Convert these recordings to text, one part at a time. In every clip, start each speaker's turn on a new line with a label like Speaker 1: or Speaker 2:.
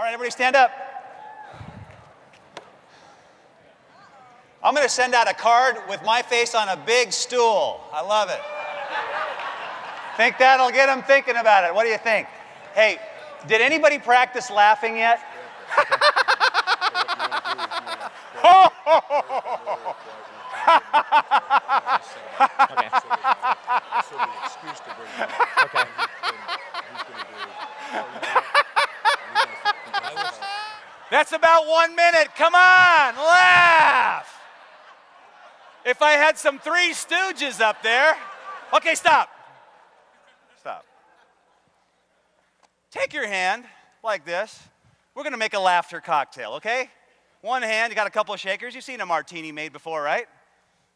Speaker 1: right, everybody stand up. I'm going to send out a card with my face on a big stool. I love it. Think that'll get them thinking about it. What do you think? Hey, did anybody practice laughing yet?
Speaker 2: Okay.
Speaker 1: That's about 1 minute. Come on, laugh. If I had some Three Stooges up there. Okay, stop. Stop. Take your hand like this. We're going to make a laughter cocktail, okay? One hand, you got a couple of shakers. You've seen a martini made before, right?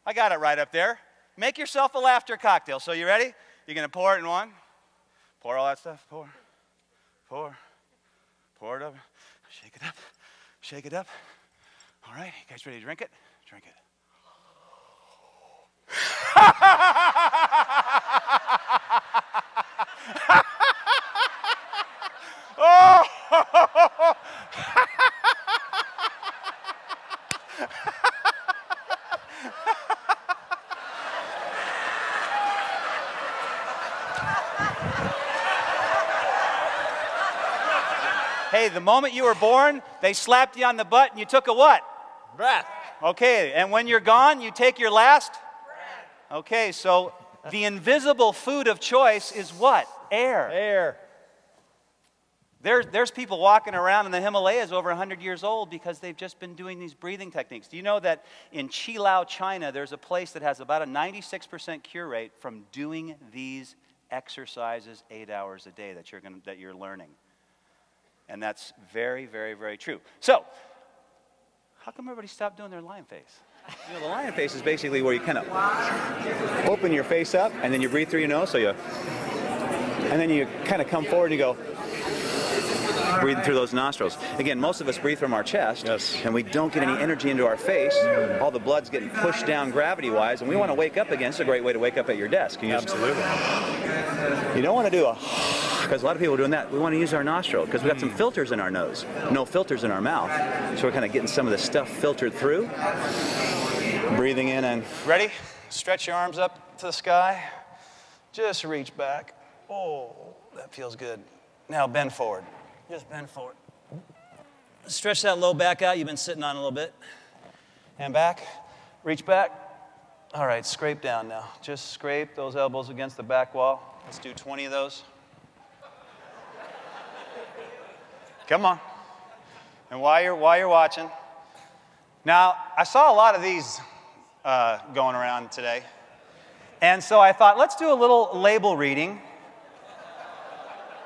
Speaker 1: I got it right up there. Make yourself a laughter cocktail. So you ready? You're going to pour it in one. Pour all that stuff. Pour. Pour. Pour it up. Shake it up. Shake it up. All right, you guys ready to drink it? Drink it. Oh! Hey, the moment you were born, they slapped you on the butt and you took a what?
Speaker 2: Breath.
Speaker 1: Okay, and when you're gone, you take your last? Breath. Okay, so the invisible food of choice is what? Air.
Speaker 2: Air.
Speaker 1: There's people walking around in the Himalayas over 100 years old because they've just been doing these breathing techniques. Do you know that in Qilao, China, there's a place that has about a 96% cure rate from doing these exercises 8 hours a day that you're learning? And that's very, very, very true. So, how come everybody stopped doing their lion face? You know, the lion face is basically where you kind of open your face up and then you breathe through your nose, and then you kind of come forward and you go, breathing through those nostrils. Again, most of us breathe from our chest,
Speaker 2: yes,
Speaker 1: and we don't get any energy into our face. All the blood's getting pushed down gravity-wise, and we want to wake up again. It's a great way to wake up at your desk.
Speaker 2: Absolutely.
Speaker 1: You don't want to do because a lot of people are doing that. We want to use our nostril because we've got some filters in our nose, no filters in our mouth. So we're kind of getting some of the stuff filtered through. Breathing in and... Ready? Stretch your arms up to the sky. Just reach back. Oh, that feels good. Now bend forward. Just bend forward. Stretch that low back out. You've been sitting on a little bit. And back. Reach back. All right, scrape down now. Just scrape those elbows against the back wall. Let's do 20 of those. Come on. And while you're watching. Now, I saw a lot of these going around today. And so I thought, let's do a little label reading.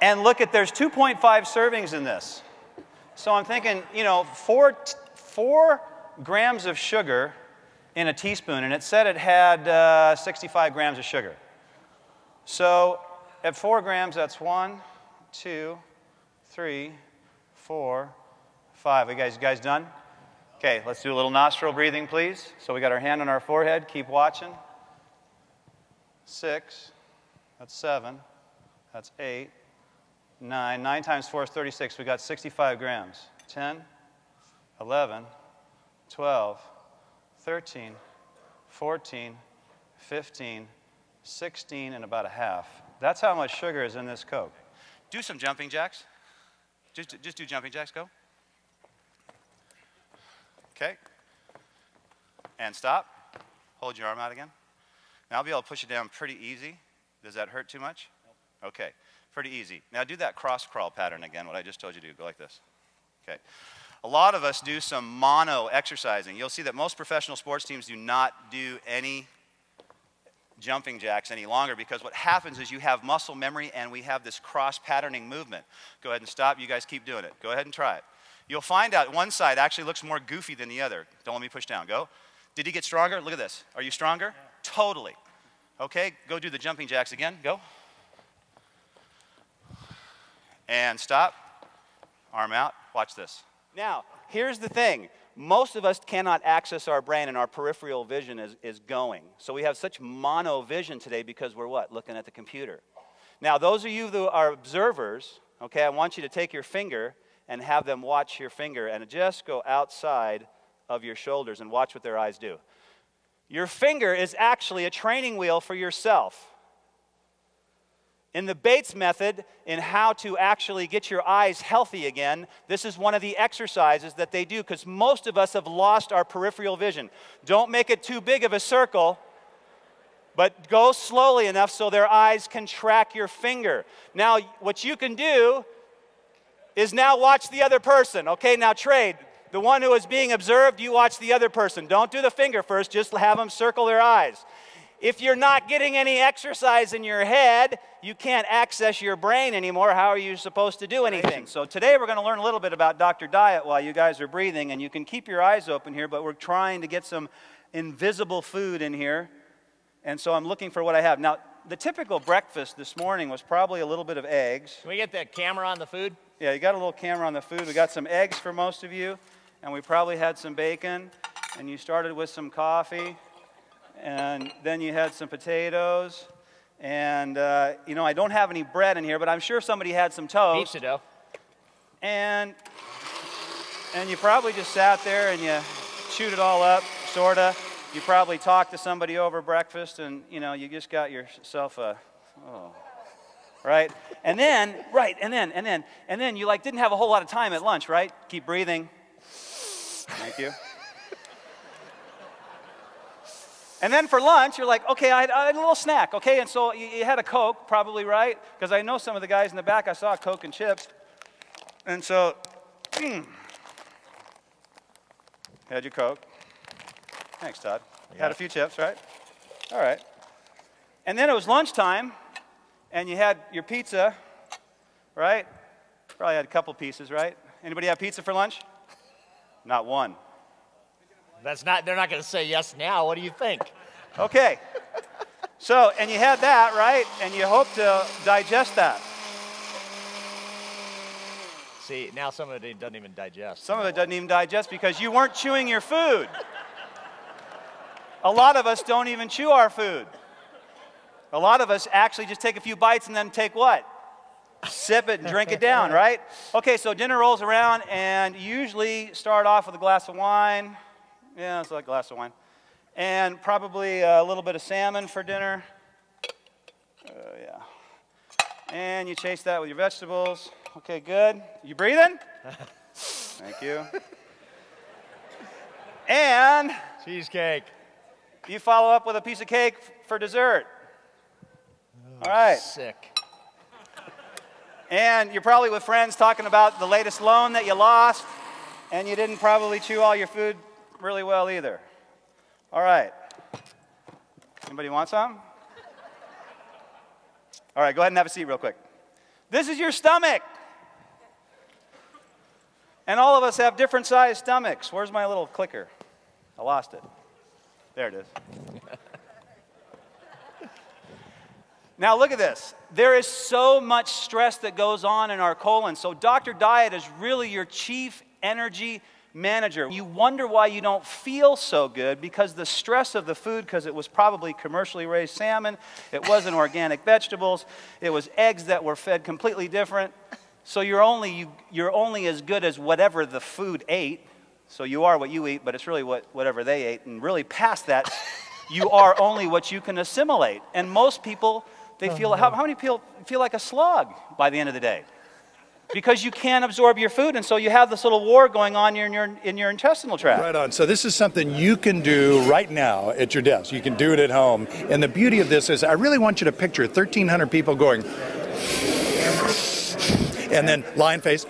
Speaker 1: And look at, there's 2.5 servings in this. So I'm thinking, you know, 4 grams of sugar in a teaspoon, and it said it had 65 grams of sugar. So at 4 grams, that's 1, 2, 3, 4, 5. Are you guys done? Okay, let's do a little nostril breathing, please. So we got our hand on our forehead. Keep watching. 6. That's 7. That's 8. 9. 9 times 4 is 36. We got 65 grams. 10, 11, 12, 13, 14, 15, 16, and about a half. That's how much sugar is in this Coke. Do some jumping jacks. Just do jumping jacks. Go. Okay. And stop. Hold your arm out again. Now I'll be able to push it down pretty easy. Does that hurt too much? Okay. Pretty easy. Now do that cross crawl pattern again, what I just told you to do. Go like this. Okay. A lot of us do some mono exercising. You'll see that most professional sports teams do not do any jumping jacks any longer because what happens is you have muscle memory and we have this cross patterning movement. Go ahead and stop. You guys keep doing it. Go ahead and try it. You'll find out one side actually looks more goofy than the other. Don't let me push down. Go. Did he get stronger? Look at this. Are you stronger? Yeah. Totally. Okay. Go do the jumping jacks again. Go. And stop. Arm out. Watch this. Now, here's the thing. Most of us cannot access our brain and our peripheral vision is going. So we have such mono vision today because we're what? Looking at the computer. Now, those of you who are observers, okay, I want you to take your finger and have them watch your finger and just go outside of your shoulders and watch what their eyes do. Your finger is actually a training wheel for yourself. In the Bates method, in how to actually get your eyes healthy again, this is one of the exercises that they do because most of us have lost our peripheral vision. Don't make it too big of a circle, but go slowly enough so their eyes can track your finger. Now, what you can do is now watch the other person. Okay, now trade. The one who is being observed, you watch the other person. Don't do the finger first, just have them circle their eyes. If you're not getting any exercise in your head, you can't access your brain anymore. How are you supposed to do anything? So today we're going to learn a little bit about Dr. Diet while you guys are breathing, and you can keep your eyes open here, but we're trying to get some invisible food in here, and so I'm looking for what I have. Now, the typical breakfast this morning was probably a little bit of eggs.
Speaker 2: Can we get the camera on the food?
Speaker 1: Yeah, you got a little camera on the food. We got some eggs for most of you, and we probably had some bacon, and you started with some coffee. And then you had some potatoes, and you know, I don't have any bread in here, but I'm sure somebody had some toast.
Speaker 2: Pizza dough.
Speaker 1: And you probably just sat there and you chewed it all up, sorta. You probably talked to somebody over breakfast, and you know, you just got yourself a, right? And then you like didn't have a whole lot of time at lunch, right? Keep breathing. Thank you. And then for lunch, you're like, okay, I had a little snack, okay? And so you had a Coke, probably, right? Because I know some of the guys in the back, I saw a Coke and chips. And so, had your Coke. Thanks, Todd. Had a few chips, right? All right. And then it was lunchtime, and you had your pizza, right? Probably had a couple pieces, right? Anybody have pizza for lunch? Not one.
Speaker 2: They're not going to say yes now. What do you think?
Speaker 1: Okay. So, and you had that, right? And you hope to digest that.
Speaker 2: See, now some of it doesn't even digest.
Speaker 1: Some of it doesn't even digest because you weren't chewing your food. A lot of us don't even chew our food. A lot of us actually just take a few bites and then take what? Sip it and drink it down, right? Okay, so dinner rolls around, and you usually start off with a glass of wine. Yeah, it's like a glass of wine. And probably a little bit of salmon for dinner. Yeah. And you chase that with your vegetables. Okay, good. You breathing? Thank you. And
Speaker 2: cheesecake.
Speaker 1: You follow up with a piece of cake for dessert. All right.
Speaker 2: Sick.
Speaker 1: And you're probably with friends talking about the latest loan that you lost, and you didn't probably chew all your food really well either. All right. Anybody want some? All right, go ahead and have a seat real quick. This is your stomach. And all of us have different sized stomachs. Where's my little clicker? I lost it. There it is. Now look at this. There is so much stress that goes on in our colon. So Dr. Diet is really your chief energy manager. You wonder why you don't feel so good because the stress of the food, because it was probably commercially raised salmon, it wasn't organic vegetables, it was eggs that were fed completely different. So you're only as good as whatever the food ate. So you are what you eat, but it's really whatever they ate. And really past that, you are only what you can assimilate. And most people, they feel, how many people feel like a slug by the end of the day? Because you can't absorb your food, and so you have this little war going on in your intestinal tract.
Speaker 3: Right on. So this is something you can do right now at your desk. You can do it at home. And the beauty of this is I really want you to picture 1,300 people going, and then lion face.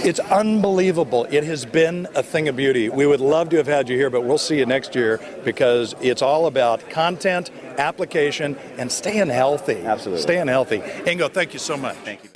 Speaker 3: It's unbelievable. It has been a thing of beauty. We would love to have had you here, but we'll see you next year because it's all about content, application, and staying healthy.
Speaker 1: Absolutely.
Speaker 3: Staying healthy. Ingo, thank you so much.
Speaker 1: Thank you.